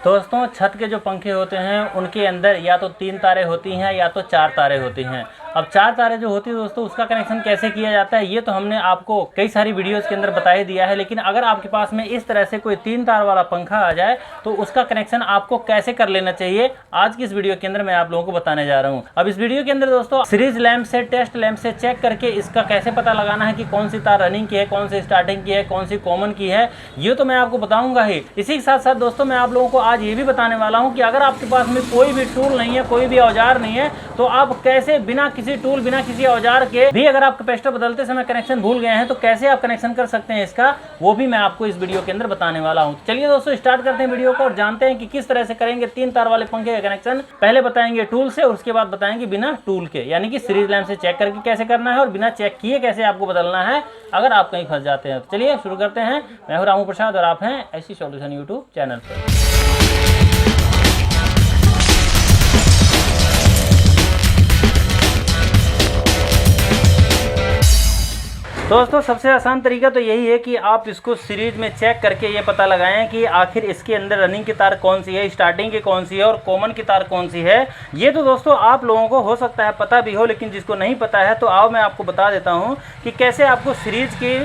दोस्तों छत के जो पंखे होते हैं उनके अंदर या तो 3 तारें होती हैं या तो 4 तारें होती हैं। अब 4 तारें जो होती है दोस्तों उसका कनेक्शन कैसे किया जाता है ये तो हमने आपको कई सारी वीडियोस के अंदर बता ही दिया है, लेकिन अगर आपके पास में इस तरह से कोई 3 तार वाला पंखा आ जाए तो उसका कनेक्शन आपको कैसे कर लेना चाहिए आज की इस वीडियो के अंदर मैं आप लोगों को बताने जा रहा हूँ। अब इस वीडियो के अंदर दोस्तों सीरीज लैंप से टेस्ट लैंप से चेक करके इसका कैसे पता लगाना है कि कौन सी तार रनिंग की है, कौन सी स्टार्टिंग की है, कौन सी कॉमन की है, ये तो मैं आपको बताऊंगा ही। इसी के साथ साथ दोस्तों मैं आप लोगों को आज ये भी बताने वाला हूं कि अगर आपके पास में कोई भी टूल नहीं है, कोई भी औजार नहीं है, तो आप कैसे बिना किसी टूल बिना किसी औजार के भी अगर आप कैपेसिटर बदलते समय कनेक्शन भूल गए हैं तो कैसे आप कनेक्शन कर सकते हैं इसका, वो भी मैं आपको इस वीडियो के अंदर बताने वाला हूं। चलिए दोस्तों स्टार्ट करते हैं वीडियो को और जानते हैं कि किस तरह से करेंगे 3 तार वाले पंखे का कनेक्शन। पहले बताएंगे टूल से और उसके बाद बताएंगे बिना टूल के, यानी कि सीरीज लैंप से चेक करके कैसे करना है और बिना चेक किए कैसे आपको बदलना है अगर आप कहीं फंस जाते हैं। तो चलिए शुरू करते हैं। मैं हूं रामू प्रसाद और आप हैं ऐसी सॉल्यूशन यूट्यूब चैनल पर। दोस्तों सबसे आसान तरीका तो यही है कि आप इसको सीरीज में चेक करके ये पता लगाएं कि आखिर इसके अंदर रनिंग की तार कौन सी है, स्टार्टिंग की कौन सी है और कॉमन की तार कौन सी है। ये तो दोस्तों आप लोगों को हो सकता है पता भी हो, लेकिन जिसको नहीं पता है तो आओ मैं आपको बता देता हूँ कि कैसे आपको सीरीज की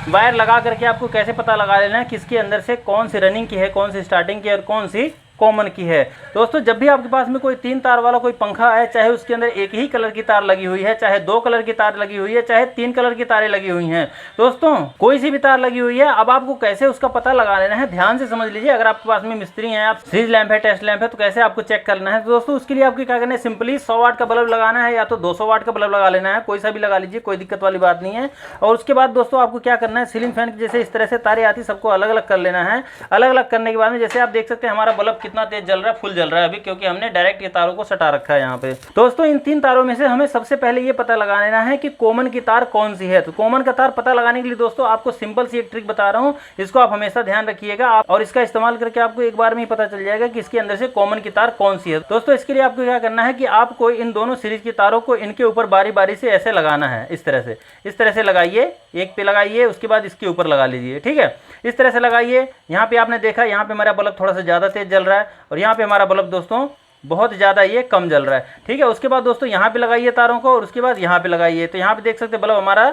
वायर लगा करके आपको कैसे पता लगा लेना है किसके अंदर से कौन सी रनिंग की है, कौन सी स्टार्टिंग की है और कौन सी कॉमन की है। दोस्तों जब भी आपके पास में कोई 3 तार वाला कोई पंखा है, चाहे उसके अंदर एक ही कलर की तार लगी हुई है, चाहे 2 कलर की तार लगी हुई है, चाहे 3 कलर की तारें लगी हुई हैं, दोस्तों कोई सी भी तार लगी हुई है, अब आपको कैसे उसका पता लगा लेना है ध्यान से समझ लीजिए। अगर आपके पास में मिस्त्री हैं, आप सीरीज लैंप है, टेस्ट लैंप है, तो कैसे आपको चेक करना है। तो दोस्तों उसके लिए आपको क्या करना है, सिंपली 100 वाट का बल्ब लगाना है या तो 200 वाट का बल्ब लगा लेना है, कोई सा भी लगा लीजिए, कोई दिक्कत वाली बात नहीं है। और उसके बाद दोस्तों आपको क्या करना है, सीलिंग फैन जैसे इस तरह से तारें आती सबको अलग अलग कर लेना है। अलग अलग करने के बाद में जैसे आप देख सकते हैं हमारा बल्ब कितना तेज जल रहा है, जल रहा है अभी, क्योंकि हमने डायरेक्ट ये तारों को सटा रखा है यहाँ पे। दोस्तों इन 3 तारों में से हमें सबसे पहले ये पता लगा लेना है कि कॉमन की तार कौन सी है। तो कॉमन का तार पता लगाने के लिए दोस्तों आपको सिंपल सी एक ट्रिक बता रहा हूँ, इसको आप हमेशा ध्यान रखिएगा आप, और इसका इस्तेमाल करके आपको एक बार में ही पता चल जाएगा कि इसके अंदर से कॉमन की तार कौन सी है। दोस्तों इसके लिए आपको क्या करना है कि आपको इन दोनों सीरीज की तारों को इनके ऊपर बारी बारी से ऐसे लगाना है। इस तरह से लगाइए, एक पे लगाइए, उसके बाद इसके ऊपर लगा लीजिए, ठीक है। इस तरह से लगाइए। यहाँ पे आपने देखा यहाँ पे हमारा बल्ब थोड़ा सा ज़्यादा तेज जल रहा है और यहाँ पे हमारा बल्ब दोस्तों बहुत ज़्यादा ये कम जल रहा है, ठीक है। उसके बाद दोस्तों यहाँ पे लगाइए तारों को और उसके बाद यहाँ पे लगाइए। तो यहाँ पे देख सकते हैं बल्ब हमारा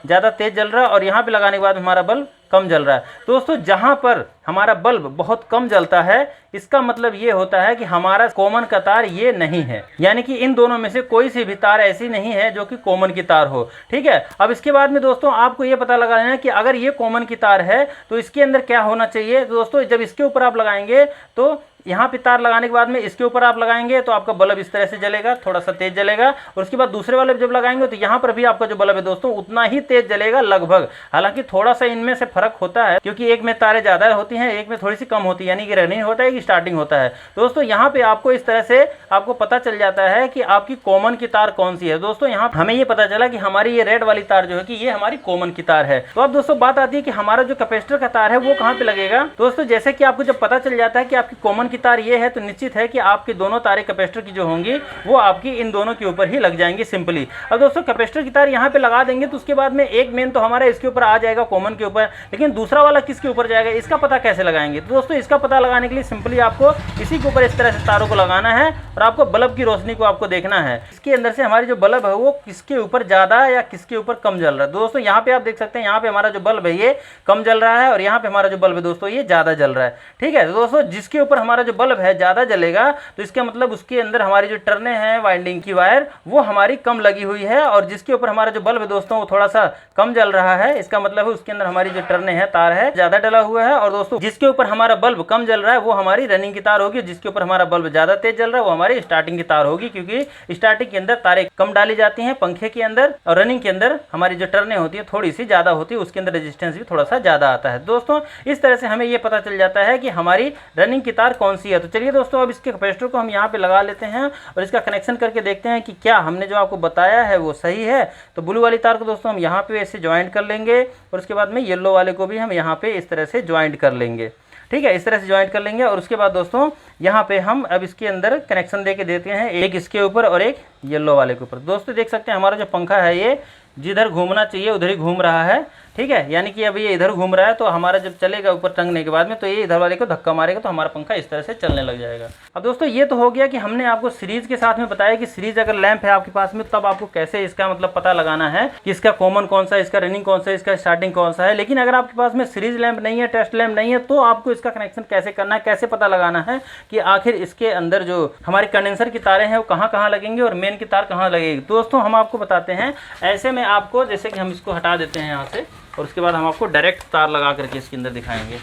ज़्यादा तेज जल रहा है और यहाँ पे लगाने के बाद हमारा बल्ब कम जल रहा है। दोस्तों जहाँ पर हमारा बल्ब बहुत कम जलता है इसका मतलब ये होता है कि हमारा कॉमन का तार ये नहीं है, यानी कि इन दोनों में से कोई सी भी तार ऐसी नहीं है जो कि कॉमन की तार हो, ठीक है। अब इसके बाद में दोस्तों आपको ये पता लगा लेना है कि अगर ये कॉमन की तार है तो इसके अंदर क्या होना चाहिए। दोस्तों जब इसके ऊपर आप लगाएंगे तो यहाँ पे तार लगाने के बाद में इसके ऊपर आप लगाएंगे तो आपका बल्ब इस तरह से जलेगा, थोड़ा सा तेज जलेगा। और उसके बाद दूसरे वाले जब लगाएंगे तो यहाँ पर भी आपका जो बल्ब है दोस्तों उतना ही तेज जलेगा लगभग। हालांकि थोड़ा सा इनमें से फर्क होता है क्योंकि एक में तारें ज़्यादा होती हैं, एक में थोड़ी सी कम होती है, यानी कि रनिंग होता है कि स्टार्टिंग होता है। दोस्तों यहाँ पे आपको इस तरह से आपको पता चल जाता है कि आपकी कॉमन की तार कौन सी है। दोस्तों यहाँ हमें ये पता चला कि हमारी ये रेड वाली तार जो है कि ये हमारी कॉमन की तार है। तो अब दोस्तों बात आती है कि हमारा जो कैपेसिटर का तार है वो कहाँ पे लगेगा। दोस्तों जैसे कि आपको जब पता चल जाता है कि आपकी कॉमन की तार ये है तो निश्चित है कि आपकी दोनों तारें कैपेसिटर की जो होंगी वो आपकी इन दोनों के ऊपर ही लग जाएंगी सिंपली। अब दोस्तों कैपेसिटर की तार यहाँ पे लगा देंगे तो उसके बाद में एक मेन तो हमारा इसके ऊपर आ जाएगा कॉमन के ऊपर, लेकिन दूसरा वाला किसके ऊपर जाएगा इसका पता कैसे लगाएंगे। तो दोस्तों इसका पता लगाने के लिए सिंपली आपको इसी के ऊपर इस तरह से तारों को लगाना है और आपको बल्ब की रोशनी को आपको देखना है इसके अंदर से हमारी जो बल्ब है वो किसके ऊपर ज्यादा या किसके ऊपर कम जल रहा है। दोस्तों यहाँ पे आप देख सकते हैं यहाँ पे हमारा जो बल्ब है ये कम जल रहा है और यहाँ पे हमारा जो बल्ब है दोस्तों ये ज्यादा जल रहा है, ठीक है। तो दोस्तों जिसके ऊपर हमारा जो बल्ब है ज्यादा जलेगा तो इसका मतलब उसके अंदर हमारी जो टर्ने हैं वाइंडिंग की वायर वो हमारी कम लगी हुई है, और जिसके ऊपर हमारा जो बल्ब है दोस्तों वो थोड़ा सा कम जल रहा है इसका मतलब है उसके अंदर हमारी जो टर्ने हैं तार है ज्यादा डला हुआ है। और दोस्तों जिसके ऊपर हमारा बल्ब कम जल रहा है वो हमारी रनिंग की तार होगी, जिसके ऊपर हमारा बल्ब ज्यादा तेज जल रहा है वो हमारी स्टार्टिंग की तार होगी, क्योंकि स्टार्टिंग के अंदर तारें कम डाली जाती हैं पंखे के अंदर और रनिंग के अंदर हमारी जो टर्ने होती है थोड़ी सी ज्यादा होती है, उसके अंदर रेजिस्टेंस भी थोड़ा सा ज्यादा आता है। दोस्तों इस तरह से हमें ये पता चल जाता है कि हमारी रनिंग की तार कौन सी है। तो चलिए दोस्तों अब इसके कैपेसिटर को हम यहाँ पे लगा लेते हैं और इसका कनेक्शन करके देखते हैं कि क्या हमने जो आपको बताया है वो सही है। तो ब्लू वाली तार को दोस्तों हम यहाँ पे ऐसे ज्वाइंट कर लेंगे और उसके बाद में येलो वाले को भी हम यहाँ पे इस तरह से ज्वाइंट कर लेंगे, ठीक है। इस तरह से ज्वाइंट कर लेंगे और उसके बाद दोस्तों यहाँ पे हम अब इसके अंदर कनेक्शन दे के देते हैं, एक इसके ऊपर और एक येलो वाले के ऊपर। दोस्तों देख सकते हैं हमारा जो पंखा है ये जिधर घूमना चाहिए उधर ही घूम रहा है, ठीक है। यानी कि अभी ये इधर घूम रहा है, तो हमारा जब चलेगा ऊपर टंगने के बाद में, तो ये इधर वाले को धक्का मारेगा तो हमारा पंखा इस तरह से चलने लग जाएगा। अब दोस्तों ये तो हो गया कि हमने आपको सीरीज के साथ में बताया कि सीरीज अगर लैंप है आपके पास में, तब आपको कैसे इसका मतलब पता लगाना है कि इसका कॉमन कौन सा है, इसका रनिंग कौन सा है, इसका स्टार्टिंग कौन सा है। लेकिन अगर आपके पास में सीरीज लैंप नहीं है, टेस्ट लैंप नहीं है, तो आपको इसका कनेक्शन कैसे करना है, कैसे पता लगाना है कि आखिर इसके अंदर जो हमारी कंडेंसर की तारें हैं वो कहाँ कहाँ लगेंगी और मेन की तार कहाँ लगेगी। दोस्तों हम आपको बताते हैं। ऐसे में आपको, जैसे कि हम इसको हटा देते हैं यहाँ से, और उसके बाद हम आपको डायरेक्ट तार लगा करके इसके अंदर दिखाएंगे।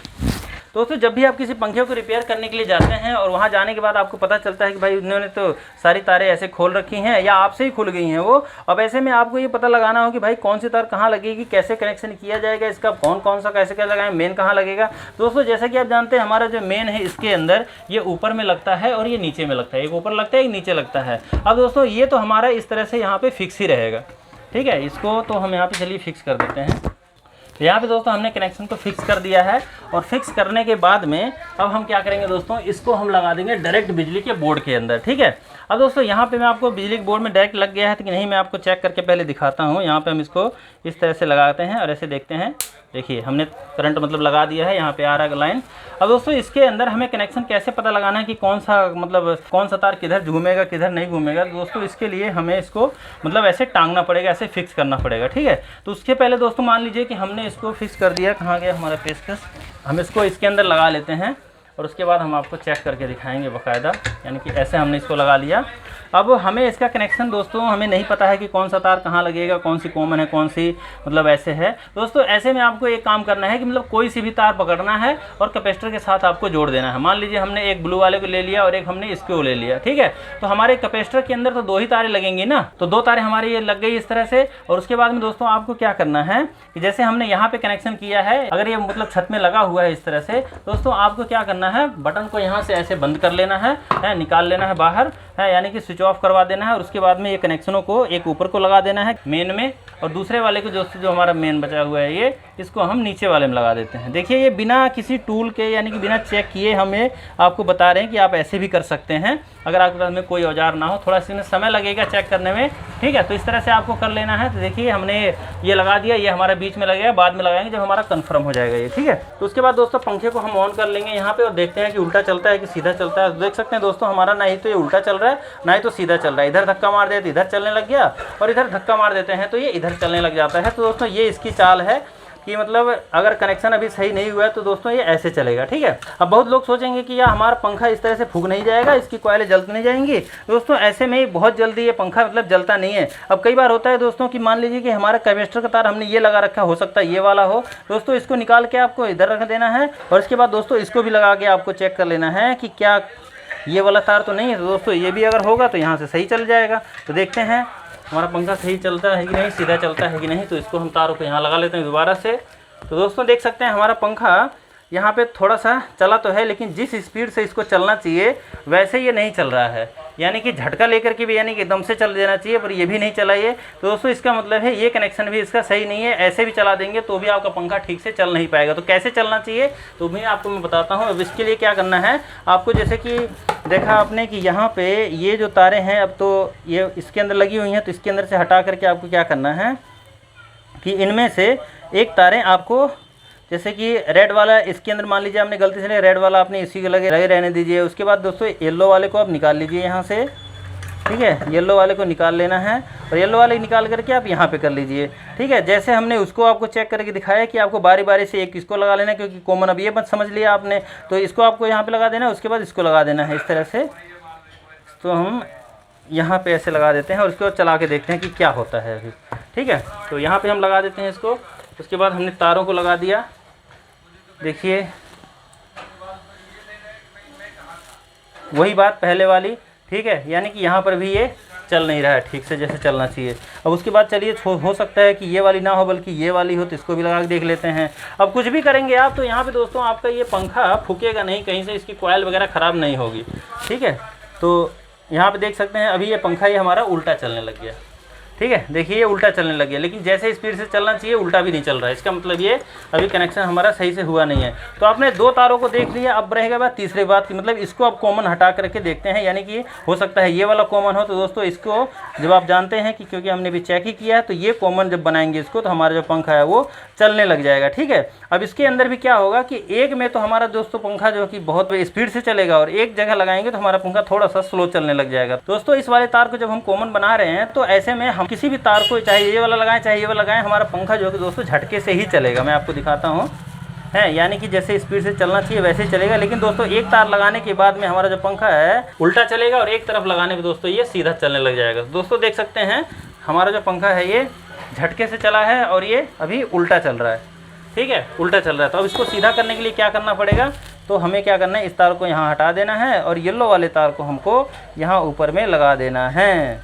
दोस्तों जब भी आप किसी पंखे को रिपेयर करने के लिए जाते हैं और वहाँ जाने के बाद आपको पता चलता है कि भाई उन्होंने तो सारी तारें ऐसे खोल रखी हैं या आपसे ही खुल गई हैं वो, अब ऐसे में आपको ये पता लगाना हो कि भाई कौन सी तार कहाँ लगेगी, कैसे कनेक्शन किया जाएगा, इसका कौन सा कैसे क्या लगाएं, मेन कहाँ लगेगा। दोस्तों जैसा कि आप जानते हैं हमारा जो मेन है इसके अंदर ये ऊपर में लगता है और ये नीचे में लगता है, एक ऊपर लगता है एक नीचे लगता है। अब दोस्तों ये तो हमारा इस तरह से यहाँ पर फिक्स ही रहेगा, ठीक है। इसको तो हम यहाँ पर चलिए फिक्स कर देते हैं। तो यहाँ पे दोस्तों हमने कनेक्शन को फिक्स कर दिया है, और फिक्स करने के बाद में अब हम क्या करेंगे दोस्तों, इसको हम लगा देंगे डायरेक्ट बिजली के बोर्ड के अंदर, ठीक है। अब दोस्तों यहाँ पे मैं आपको बिजली के बोर्ड में डायरेक्ट लग गया है कि नहीं, मैं आपको चेक करके पहले दिखाता हूँ। यहाँ पे हम इसको इस तरह से लगाते हैं और ऐसे देखते हैं, देखिए हमने करंट मतलब लगा दिया है, यहाँ पे आ रहा है लाइन। अब दोस्तों इसके अंदर हमें कनेक्शन कैसे पता लगाना है कि कौन सा तार किधर घूमेगा किधर नहीं घूमेगा। दोस्तों इसके लिए हमें इसको मतलब ऐसे टांगना पड़ेगा, ऐसे फिक्स करना पड़ेगा, ठीक है। तो उसके पहले दोस्तों मान लीजिए कि हमने इसको फिक्स कर दिया, कहाँ गया हमारा पेचकस, हम इसको इसके अंदर लगा लेते हैं और उसके बाद हम आपको चेक करके दिखाएंगे बाकायदा। यानी कि ऐसे हमने इसको लगा लिया। अब हमें इसका कनेक्शन दोस्तों हमें नहीं पता है कि कौन सा तार कहाँ लगेगा, कौन सी कॉमन है, कौन सी मतलब ऐसे है। दोस्तों ऐसे में आपको एक काम करना है कि मतलब कोई सी भी तार पकड़ना है और कैपेसिटर के साथ आपको जोड़ देना है। मान लीजिए हमने एक ब्लू वाले को ले लिया और एक हमने इसको ले लिया, ठीक है। तो हमारे कैपेसिटर के अंदर तो दो ही तारें लगेंगी ना, तो दो तारें हमारी ये लग गई इस तरह से। और उसके बाद में दोस्तों आपको क्या करना है कि जैसे हमने यहाँ पे कनेक्शन किया है, अगर ये मतलब छत में लगा हुआ है इस तरह से, दोस्तों आपको क्या करना है, बटन को यहाँ से ऐसे बंद कर लेना है, निकाल लेना है बाहर, है यानी कि स्विच ऑफ करवा देना है। और उसके बाद में ये कनेक्शनों को एक ऊपर को लगा देना है मेन में, और दूसरे वाले को जो हमारा मेन बचा हुआ है ये, इसको हम नीचे वाले में लगा देते हैं। देखिए ये बिना किसी टूल के यानी कि बिना चेक किए हमें आपको बता रहे हैं कि आप ऐसे भी कर सकते हैं अगर आपके पास में कोई औजार ना हो। थोड़ा सा समय लगेगा चेक करने में, ठीक है। तो इस तरह से आपको कर लेना है। तो देखिए हमने ये लगा दिया, ये हमारा बीच में लगेगा, बाद में लगाएंगे जब हमारा कंफर्म हो जाएगा ये, ठीक है। तो उसके बाद दोस्तों पंखे को हम ऑन कर लेंगे यहाँ पे और देखते हैं कि उल्टा चलता है कि सीधा चलता है। देख सकते हैं दोस्तों हमारा ना ही तो ये उल्टा चल रहा है ना ही तो सीधा चल रहा है। इधर धक्का मार देते इधर चलने लग गया, और इधर धक्का मार देते हैं तो ये इधर चलने लग जाता है। तो दोस्तों ये इसकी चाल है कि मतलब अगर कनेक्शन अभी सही नहीं हुआ है तो दोस्तों ये ऐसे चलेगा, ठीक है। अब बहुत लोग सोचेंगे कि यार हमारा पंखा इस तरह से फूक नहीं जाएगा, इसकी कॉइलें जल नहीं जाएंगी। दोस्तों ऐसे में ही बहुत जल्दी ये पंखा मतलब जलता नहीं है। अब कई बार होता है दोस्तों कि मान लीजिए कि हमारा कैपेसिटर का तार हमने ये लगा रखा, हो सकता है ये वाला हो। दोस्तों इसको निकाल के आपको इधर रख देना है, और इसके बाद दोस्तों इसको भी लगा के आपको चेक कर लेना है कि क्या ये वाला तार तो नहीं है। तो दोस्तों ये भी अगर होगा तो यहाँ से सही चल जाएगा। तो देखते हैं हमारा पंखा सही चलता है कि नहीं, सीधा चलता है कि नहीं। तो इसको हम तारों को यहाँ लगा लेते हैं दोबारा से। तो दोस्तों देख सकते हैं हमारा पंखा यहाँ पे थोड़ा सा चला तो है, लेकिन जिस स्पीड से इसको चलना चाहिए वैसे ये नहीं चल रहा है। यानी कि झटका लेकर के भी यानी कि एकदम से चल देना चाहिए, पर ये भी नहीं चला ये। तो दोस्तों इसका मतलब है ये कनेक्शन भी इसका सही नहीं है। ऐसे भी चला देंगे तो भी आपका पंखा ठीक से चल नहीं पाएगा। तो कैसे चलना चाहिए तो भी आपको मैं बताता हूँ। अब इसके लिए क्या करना है आपको, जैसे कि देखा आपने कि यहाँ पे ये जो तारें हैं अब तो ये इसके अंदर लगी हुई हैं, तो इसके अंदर से हटा करके आपको क्या करना है कि इनमें से एक तारें आपको, जैसे कि रेड वाला इसके अंदर मान लीजिए आपने गलती से रेड वाला आपने इसी के लगे रहने दीजिए। उसके बाद दोस्तों येलो वाले को आप निकाल लीजिए यहाँ से, ठीक है। येलो वाले को निकाल लेना है और येलो वाले निकाल करके आप यहाँ पे कर लीजिए, ठीक है। जैसे हमने उसको आपको चेक करके दिखाया कि आपको बारी बारी से एक इसको लगा लेना है, क्योंकि कॉमन अब ये मत समझ लिया आपने। तो इसको आपको यहाँ पर लगा देना है, उसके बाद इसको लगा देना है इस तरह से। तो हम यहाँ पे ऐसे लगा देते हैं और उसको चला के देखते हैं कि क्या होता है अभी, ठीक है। तो यहाँ पे हम लगा देते हैं इसको। उसके बाद हमने तारों को लगा दिया, देखिए वही बात पहले वाली, ठीक है। यानी कि यहाँ पर भी ये चल नहीं रहा है ठीक से जैसे चलना चाहिए। अब उसके बाद चलिए हो सकता है कि ये वाली ना हो बल्कि ये वाली हो, तो इसको भी लगा के देख लेते हैं। अब कुछ भी करेंगे आप तो यहाँ पे दोस्तों आपका ये पंखा फूकेगा नहीं, कहीं से इसकी कॉइल वगैरह ख़राब नहीं होगी, ठीक है। तो यहाँ पे देख सकते हैं अभी ये पंखा ही हमारा उल्टा चलने लग गया। ठीक है, देखिए ये उल्टा चलने लग गया, लेकिन जैसे स्पीड से चलना चाहिए उल्टा भी नहीं चल रहा है। इसका मतलब ये अभी कनेक्शन हमारा सही से हुआ नहीं है। तो आपने 2 तारों को देख लिया, अब रहेगा बात तीसरे बात की, मतलब इसको अब कॉमन हटा करके देखते हैं, यानी कि हो सकता है ये वाला कॉमन हो। तो दोस्तों इसको जब आप जानते हैं कि क्योंकि हमने भी चेक ही किया है, तो ये कॉमन जब बनाएंगे इसको तो हमारा जो पंखा है वो चलने लग जाएगा। ठीक है, अब इसके अंदर भी क्या होगा कि एक में तो हमारा दोस्तों पंखा जो कि बहुत स्पीड से चलेगा और एक जगह लगाएंगे तो हमारा पंखा थोड़ा सा स्लो चलने लग जाएगा। दोस्तों इस वाले तार को जब हम कॉमन बना रहे हैं तो ऐसे में हम किसी भी तार को चाहे ये वाला लगाएं चाहे ये वाला लगाएं, हमारा पंखा जो है दोस्तों झटके से ही चलेगा। मैं आपको दिखाता हूँ, है यानी कि जैसे स्पीड से चलना चाहिए वैसे ही चलेगा। लेकिन दोस्तों एक तार लगाने के बाद में हमारा जो पंखा है उल्टा चलेगा और एक तरफ लगाने पे दोस्तों ये सीधा चलने लग जाएगा। दोस्तों देख सकते हैं हमारा जो पंखा है ये झटके से चला है और ये अभी उल्टा चल रहा है। ठीक है, उल्टा चल रहा है। तो अब इसको सीधा करने के लिए क्या करना पड़ेगा, तो हमें क्या करना है, इस तार को यहाँ हटा देना है और येलो वाले तार को हमको यहाँ ऊपर में लगा देना है।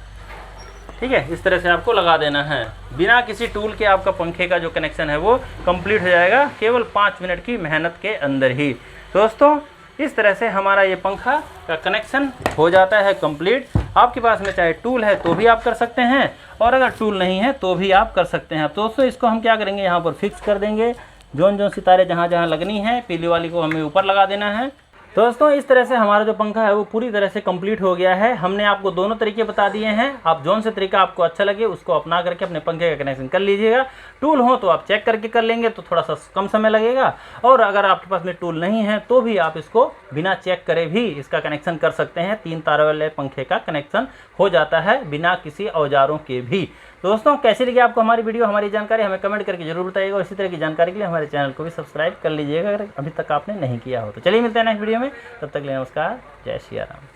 ठीक है, इस तरह से आपको लगा देना है। बिना किसी टूल के आपका पंखे का जो कनेक्शन है वो कंप्लीट हो जाएगा केवल 5 मिनट की मेहनत के अंदर ही। दोस्तों इस तरह से हमारा ये पंखा का कनेक्शन हो जाता है कंप्लीट। आपके पास में चाहे टूल है तो भी आप कर सकते हैं और अगर टूल नहीं है तो भी आप कर सकते हैं। तो दोस्तों इसको हम क्या करेंगे, यहाँ पर फिक्स कर देंगे। जोन सितारे जहाँ जहाँ लगनी है, पीली वाली को हमें ऊपर लगा देना है। दोस्तों इस तरह से हमारा जो पंखा है वो पूरी तरह से कंप्लीट हो गया है। हमने आपको दोनों तरीके बता दिए हैं। आप जोन से तरीका आपको अच्छा लगे उसको अपना करके अपने पंखे का कनेक्शन कर लीजिएगा। टूल हो तो आप चेक करके कर लेंगे तो थोड़ा सा कम समय लगेगा, और अगर आपके पास में टूल नहीं है तो भी आप इसको बिना चेक करे भी इसका कनेक्शन कर सकते हैं। 3 तारों वाले पंखे का कनेक्शन हो जाता है बिना किसी औजारों के भी। दोस्तों कैसी लगी आपको हमारी वीडियो, हमारी जानकारी, हमें कमेंट करके जरूर बताइएगा। और इसी तरह की जानकारी के लिए हमारे चैनल को भी सब्सक्राइब कर लीजिएगा अगर अभी तक आपने नहीं किया हो तो। चलिए मिलते हैं नेक्स्ट वीडियो में, तब तक के लिए नमस्कार, जय श्री राम।